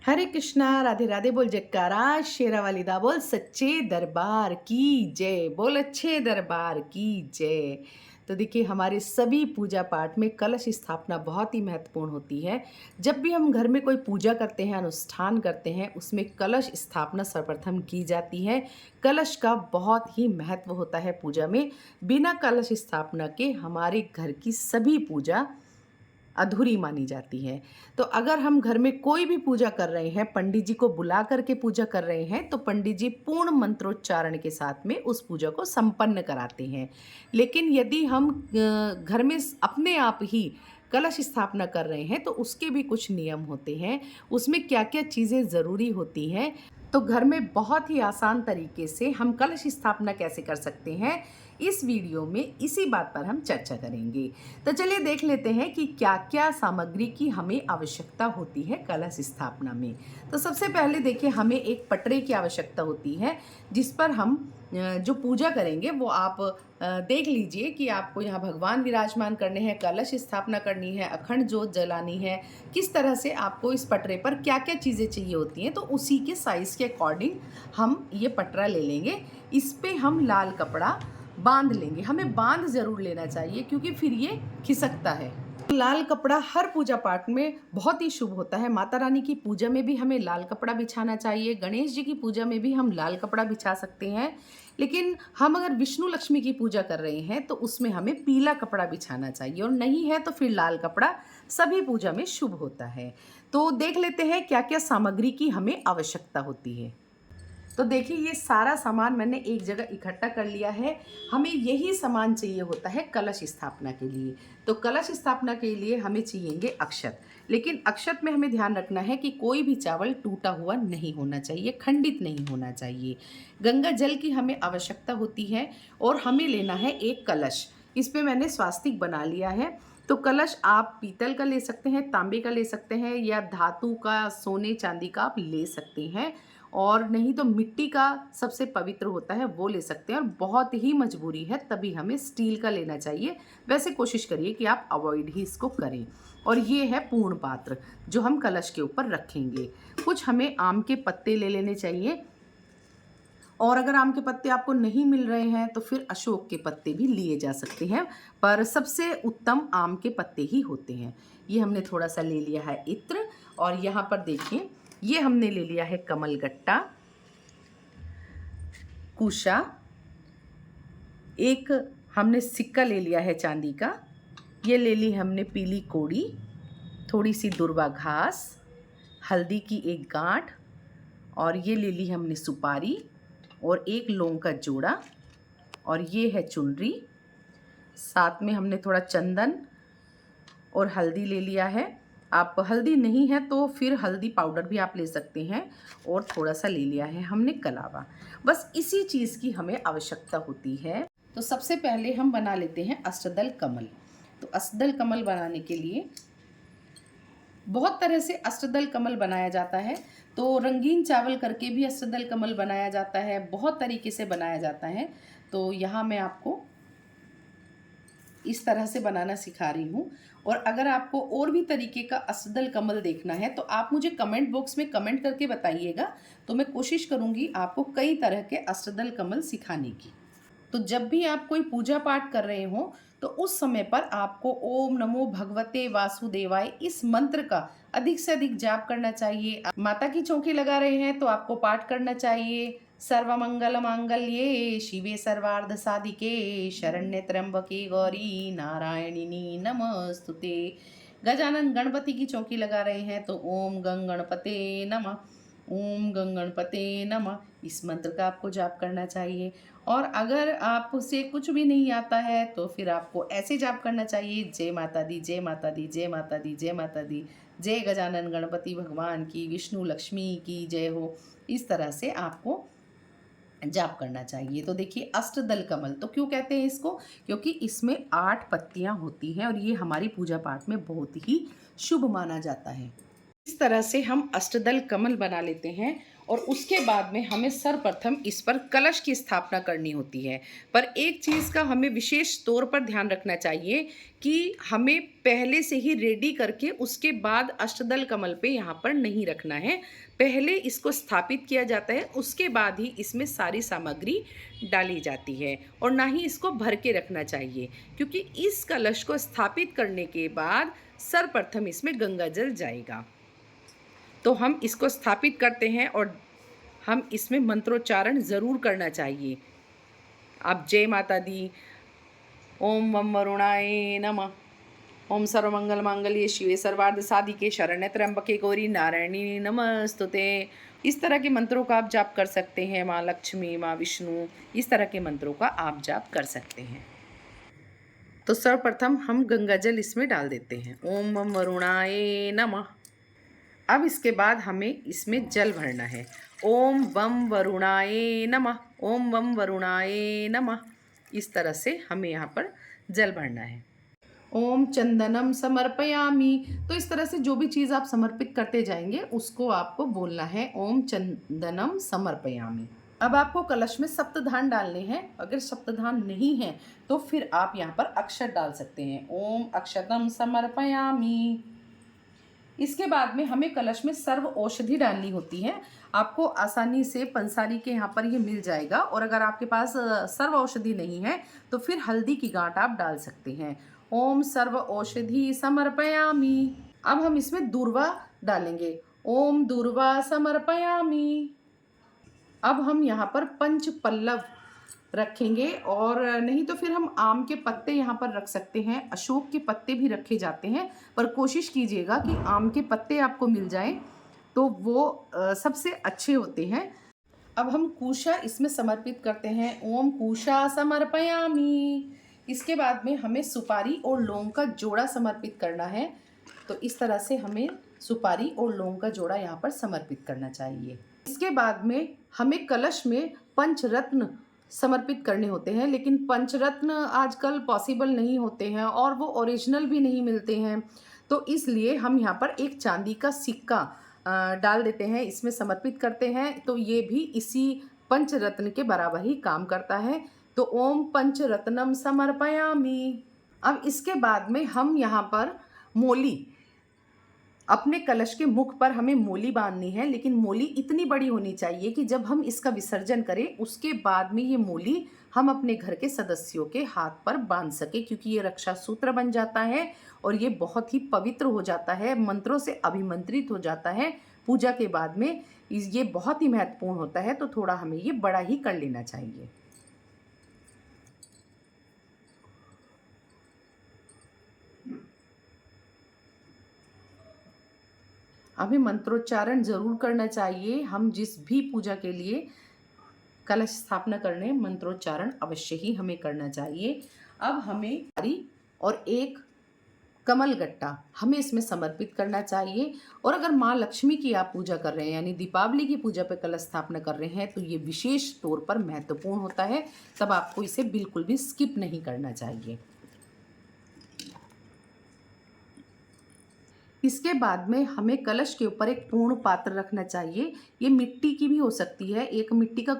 हरे कृष्णा, राधे राधे बोल जयकारा, शेरा वाली दा बोल सच्चे दरबार की जय, बोल अच्छे दरबार की जय। तो देखिए, हमारे सभी पूजा पाठ में कलश स्थापना बहुत ही महत्वपूर्ण होती है। जब भी हम घर में कोई पूजा करते हैं, अनुष्ठान करते हैं, उसमें कलश स्थापना सर्वप्रथम की जाती है। कलश का बहुत ही महत्व होता है पूजा में। बिना कलश स्थापना के हमारे घर की सभी पूजा अधूरी मानी जाती है। तो अगर हम घर में कोई भी पूजा कर रहे हैं, पंडित जी को बुला करके पूजा कर रहे हैं, तो पंडित जी पूर्ण मंत्रोच्चारण के साथ में उस पूजा को संपन्न कराते हैं। लेकिन यदि हम घर में अपने आप ही कलश स्थापना कर रहे हैं, तो उसके भी कुछ नियम होते हैं। उसमें क्या क्या चीज़ें ज़रूरी होती हैं, तो घर में बहुत ही आसान तरीके से हम कलश स्थापना कैसे कर सकते हैं, इस वीडियो में इसी बात पर हम चर्चा करेंगे। तो चलिए देख लेते हैं कि क्या क्या सामग्री की हमें आवश्यकता होती है कलश स्थापना में। तो सबसे पहले देखिए, हमें एक पटरे की आवश्यकता होती है, जिस पर हम जो पूजा करेंगे वो आप देख लीजिए कि आपको यहाँ भगवान विराजमान करने हैं, कलश स्थापना करनी है, अखंड जोत जलानी है, किस तरह से आपको इस पटरे पर क्या क्या चीज़ें चाहिए होती हैं, तो उसी के साइज़ के अकॉर्डिंग हम ये पटरा ले लेंगे। इस पे हम लाल कपड़ा बांध लेंगे। हमें बांध ज़रूर लेना चाहिए, क्योंकि फिर ये खिसकता है। लाल कपड़ा हर पूजा पाठ में बहुत ही शुभ होता है। माता रानी की पूजा में भी हमें लाल कपड़ा बिछाना चाहिए, गणेश जी की पूजा में भी हम लाल कपड़ा बिछा सकते हैं। लेकिन हम अगर विष्णु लक्ष्मी की पूजा कर रहे हैं, तो उसमें हमें पीला कपड़ा बिछाना चाहिए, और नहीं है तो फिर लाल कपड़ा सभी पूजा में शुभ होता है। तो देख लेते हैं क्या क्या सामग्री की हमें आवश्यकता होती है। तो देखिए, ये सारा सामान मैंने एक जगह इकट्ठा कर लिया है। हमें यही सामान चाहिए होता है कलश स्थापना के लिए। तो कलश स्थापना के लिए हमें चाहिएंगे अक्षत। लेकिन अक्षत में हमें ध्यान रखना है कि कोई भी चावल टूटा हुआ नहीं होना चाहिए, खंडित नहीं होना चाहिए। गंगा जल की हमें आवश्यकता होती है, और हमें लेना है एक कलश। इस पर मैंने स्वास्तिक बना लिया है। तो कलश आप पीतल का ले सकते हैं, तांबे का ले सकते हैं, या धातु का, सोने चांदी का आप ले सकते हैं, और नहीं तो मिट्टी का सबसे पवित्र होता है, वो ले सकते हैं। और बहुत ही मजबूरी है तभी हमें स्टील का लेना चाहिए। वैसे कोशिश करिए कि आप अवॉइड ही इसको करें। और ये है पूर्ण पात्र जो हम कलश के ऊपर रखेंगे। कुछ हमें आम के पत्ते ले लेने चाहिए, और अगर आम के पत्ते आपको नहीं मिल रहे हैं तो फिर अशोक के पत्ते भी लिए जा सकते हैं, पर सबसे उत्तम आम के पत्ते ही होते हैं। ये हमने थोड़ा सा ले लिया है इत्र, और यहाँ पर देखिए, ये हमने ले लिया है कमलगट्टा, कुशा, एक हमने सिक्का ले लिया है चांदी का, ये ले ली हमने पीली कोड़ी, थोड़ी सी दुर्वा घास, हल्दी की एक गांठ, और ये ले ली हमने सुपारी, और एक लौंग का जोड़ा, और ये है चुनरी। साथ में हमने थोड़ा चंदन और हल्दी ले लिया है। आप हल्दी नहीं है तो फिर हल्दी पाउडर भी आप ले सकते हैं, और थोड़ा सा ले लिया है हमने कलावा। बस इसी चीज़ की हमें आवश्यकता होती है। तो सबसे पहले हम बना लेते हैं अष्टदल कमल। तो अष्टदल कमल बनाने के लिए बहुत तरह से अष्टदल कमल बनाया जाता है। तो रंगीन चावल करके भी अष्टदल कमल बनाया जाता है, बहुत तरीके से बनाया जाता है। तो यहाँ मैं आपको इस तरह से बनाना सिखा रही हूँ। और अगर आपको और भी तरीके का अष्टदल कमल देखना है, तो आप मुझे कमेंट बॉक्स में कमेंट करके बताइएगा, तो मैं कोशिश करूँगी आपको कई तरह के अष्टदल कमल सिखाने की। तो जब भी आप कोई पूजा पाठ कर रहे हो, तो उस समय पर आपको ओम नमो भगवते वासुदेवाय इस मंत्र का अधिक से अधिक जाप करना चाहिए। माता की चौकी लगा रहे हैं तो आपको पाठ करना चाहिए, सर्वमंगल मांगल्ये शिवे सर्वार्ध साधिके शरण्ये त्र्यंबके गौरी नारायणिनी नमस्तुते। गजानन गणपति की चौकी लगा रहे हैं तो ओम गंग गणपते नमः, ओम गंग गणपते नमः, इस मंत्र का आपको जाप करना चाहिए। और अगर आपसे कुछ भी नहीं आता है तो फिर आपको ऐसे जाप करना चाहिए, जय माता दी, जय माता दी, जय माता दी, जय माता दी, जय गजानन गणपति भगवान की, विष्णु लक्ष्मी की जय हो। इस तरह से आपको जाप करना चाहिए। तो देखिए, अष्टदल कमल तो क्यों कहते हैं इसको, क्योंकि इसमें 8 पत्तियां होती हैं, और ये हमारी पूजा पाठ में बहुत ही शुभ माना जाता है। इस तरह से हम अष्टदल कमल बना लेते हैं। और उसके बाद में हमें सर्वप्रथम इस पर कलश की स्थापना करनी होती है। पर एक चीज़ का हमें विशेष तौर पर ध्यान रखना चाहिए कि हमें पहले से ही रेडी करके उसके बाद अष्टदल कमल पे यहाँ पर नहीं रखना है। पहले इसको स्थापित किया जाता है, उसके बाद ही इसमें सारी सामग्री डाली जाती है और ना ही इसको भर के रखना चाहिए, क्योंकि इस कलश को स्थापित करने के बाद सर्वप्रथम इसमें गंगा जल जाएगा। तो हम इसको स्थापित करते हैं और हम इसमें मंत्रोच्चारण ज़रूर करना चाहिए। आप जय माता दी, ओम वम वरुणाय नमः, ओम सर्वमंगल मांगल्ये शिवे सर्वार्थ साधिके शरण्ये त्र्यंबके गौरी नारायणी नमस्तुते। इस तरह के मंत्रों का आप जाप कर सकते हैं। माँ लक्ष्मी, माँ विष्णु, इस तरह के मंत्रों का आप जाप कर सकते हैं। तो सर्वप्रथम हम गंगा जल इसमें डाल देते हैं। ओम वम वरुणाय नमः। अब इसके बाद हमें इसमें जल भरना है। ओम वम वरुणाय नमः, ओम वम वरुणाय नमः। इस तरह से हमें यहाँ पर जल भरना है। ओम चंदनम समर्पयामि। तो इस तरह से जो भी चीज़ आप समर्पित करते जाएंगे उसको आपको बोलना है, ओम चंदनम समर्पयामि। अब आपको कलश में सप्तधान डालने हैं। अगर सप्तधान नहीं है तो फिर आप यहाँ पर अक्षत डाल सकते हैं। ओम अक्षतम समर्पयामि। इसके बाद में हमें कलश में सर्व औषधि डालनी होती है। आपको आसानी से पंसारी के यहाँ पर ये मिल जाएगा, और अगर आपके पास सर्व औषधि नहीं है तो फिर हल्दी की गांठ आप डाल सकते हैं। ओम सर्व औषधि समर्पयामि। अब हम इसमें दूर्वा डालेंगे। ओम दूर्वा समर्पयामि। अब हम यहाँ पर पंच पल्लव रखेंगे, और नहीं तो फिर हम आम के पत्ते यहाँ पर रख सकते हैं, अशोक के पत्ते भी रखे जाते हैं, पर कोशिश कीजिएगा कि आम के पत्ते आपको मिल जाएं तो वो सबसे अच्छे होते हैं। अब हम कुशा इसमें समर्पित करते हैं। ओम कुशा समर्पयामि। इसके बाद में हमें सुपारी और लौंग का जोड़ा समर्पित करना है। तो इस तरह से हमें सुपारी और लौंग का जोड़ा यहाँ पर समर्पित करना चाहिए। इसके बाद में हमें कलश में पंचरत्न समर्पित करने होते हैं, लेकिन पंचरत्न आजकल पॉसिबल नहीं होते हैं और वो ओरिजिनल भी नहीं मिलते हैं। तो इसलिए हम यहाँ पर एक चांदी का सिक्का डाल देते हैं, इसमें समर्पित करते हैं। तो ये भी इसी पंचरत्न के बराबर ही काम करता है। तो ओम पंचरत्नम समर्पयामि। अब इसके बाद में हम यहाँ पर मोली, अपने कलश के मुख पर हमें मोली बांधनी है, लेकिन मोली इतनी बड़ी होनी चाहिए कि जब हम इसका विसर्जन करें उसके बाद में ये मोली हम अपने घर के सदस्यों के हाथ पर बांध सके, क्योंकि ये रक्षा सूत्र बन जाता है और ये बहुत ही पवित्र हो जाता है, मंत्रों से अभिमंत्रित हो जाता है पूजा के बाद में। ये बहुत ही महत्वपूर्ण होता है, तो थोड़ा हमें ये बड़ा ही कर लेना चाहिए। हमें मंत्रोच्चारण जरूर करना चाहिए। हम जिस भी पूजा के लिए कलश स्थापना करने, मंत्रोच्चारण अवश्य ही हमें करना चाहिए। अब हमें और एक कमल गट्टा हमें इसमें समर्पित करना चाहिए। और अगर माँ लक्ष्मी की आप पूजा कर रहे हैं, यानी दीपावली की पूजा पर कलश स्थापना कर रहे हैं, तो ये विशेष तौर पर महत्वपूर्ण होता है। तब आपको इसे बिल्कुल भी स्किप नहीं करना चाहिए। इसके बाद में हमें कलश के ऊपर एक पूर्ण पात्र रखना चाहिए। ये मिट्टी की भी हो सकती है, एक मिट्टी का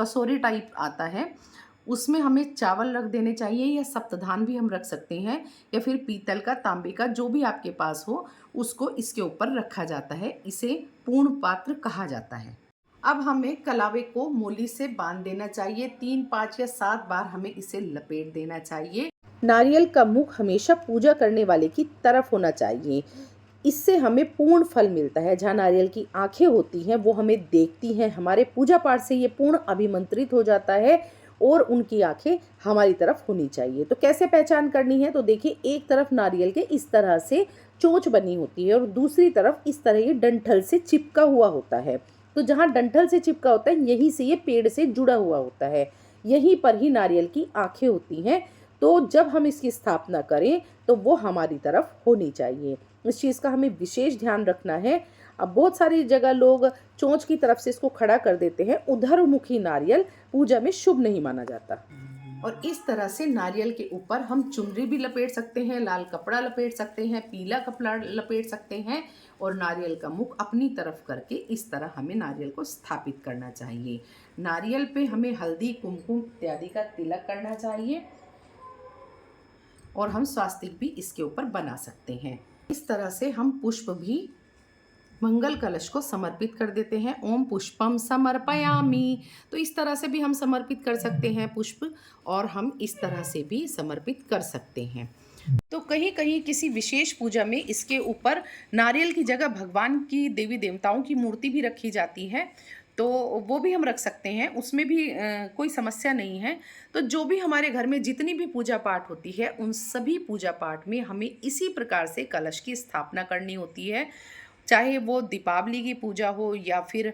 कसोरी टाइप आता है, उसमें हमें चावल रख देने चाहिए, या सप्तधान भी हम रख सकते हैं, या फिर पीतल का, तांबे का, जो भी आपके पास हो उसको इसके ऊपर रखा जाता है। इसे पूर्ण पात्र कहा जाता है। अब हमें कलावे को मोली से बांध देना चाहिए। 3, 5 या 7 बार हमें इसे लपेट देना चाहिए। नारियल का मुख हमेशा पूजा करने वाले की तरफ होना चाहिए। इससे हमें पूर्ण फल मिलता है। जहाँ नारियल की आंखें होती हैं वो हमें देखती हैं, हमारे पूजा पाठ से ये पूर्ण अभिमंत्रित हो जाता है और उनकी आंखें हमारी तरफ होनी चाहिए। तो कैसे पहचान करनी है, तो देखिए, एक तरफ नारियल के इस तरह से चोंच बनी होती है और दूसरी तरफ इस तरह ये डंठल से चिपका हुआ होता है। तो जहाँ डंठल से चिपका होता है यहीं से ये पेड़ से जुड़ा हुआ होता है, यहीं पर ही नारियल की आंखें होती हैं। तो जब हम इसकी स्थापना करें तो वो हमारी तरफ होनी चाहिए। इस चीज़ का हमें विशेष ध्यान रखना है। अब बहुत सारी जगह लोग चोंच की तरफ से इसको खड़ा कर देते हैं। उधरमुखी नारियल पूजा में शुभ नहीं माना जाता। और इस तरह से नारियल के ऊपर हम चुनरी भी लपेट सकते हैं, लाल कपड़ा लपेट सकते हैं, पीला कपड़ा लपेट सकते हैं और नारियल का मुख अपनी तरफ करके इस तरह हमें नारियल को स्थापित करना चाहिए। नारियल पे हमें हल्दी, कुमकुम इत्यादि का तिलक करना चाहिए और हम स्वास्तिक भी इसके ऊपर बना सकते हैं। इस तरह से हम पुष्प भी मंगल कलश को समर्पित कर देते हैं। ओम पुष्पम समर्पयामि। तो इस तरह से भी हम समर्पित कर सकते हैं पुष्प, और हम इस तरह से भी समर्पित कर सकते हैं। तो कहीं कहीं किसी विशेष पूजा में इसके ऊपर नारियल की जगह भगवान की, देवी देवताओं की मूर्ति भी रखी जाती है, तो वो भी हम रख सकते हैं, उसमें भी कोई समस्या नहीं है। तो जो भी हमारे घर में जितनी भी पूजा पाठ होती है, उन सभी पूजा पाठ में हमें इसी प्रकार से कलश की स्थापना करनी होती है। चाहे वो दीपावली की पूजा हो या फिर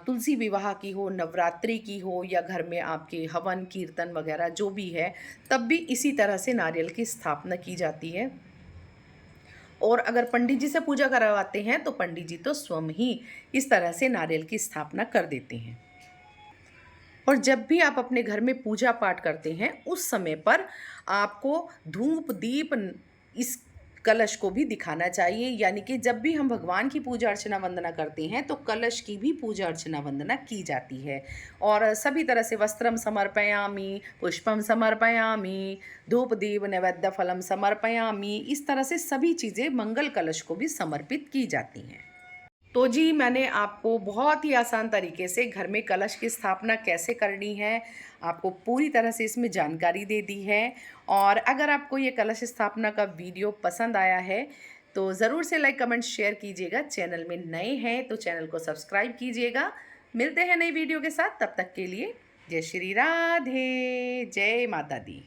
तुलसी विवाह की हो, नवरात्रि की हो, या घर में आपके हवन कीर्तन वगैरह जो भी है, तब भी इसी तरह से नारियल की स्थापना की जाती है। और अगर पंडित जी से पूजा करवाते हैं तो पंडित जी तो स्वयं ही इस तरह से नारियल की स्थापना कर देते हैं। और जब भी आप अपने घर में पूजा पाठ करते हैं, उस समय पर आपको धूप दीप इस कलश को भी दिखाना चाहिए। यानी कि जब भी हम भगवान की पूजा अर्चना वंदना करते हैं तो कलश की भी पूजा अर्चना वंदना की जाती है। और सभी तरह से वस्त्रम समर्पयामि, पुष्पम समर्पयामि, धूप दीप नैवेद्य फलम समर्पयामि, इस तरह से सभी चीज़ें मंगल कलश को भी समर्पित की जाती हैं। तो जी, मैंने आपको बहुत ही आसान तरीके से घर में कलश की स्थापना कैसे करनी है, आपको पूरी तरह से इसमें जानकारी दे दी है। और अगर आपको ये कलश स्थापना का वीडियो पसंद आया है तो ज़रूर से लाइक कमेंट शेयर कीजिएगा। चैनल में नए हैं तो चैनल को सब्सक्राइब कीजिएगा। मिलते हैं नई वीडियो के साथ, तब तक के लिए जय श्री राधे, जय माता दी।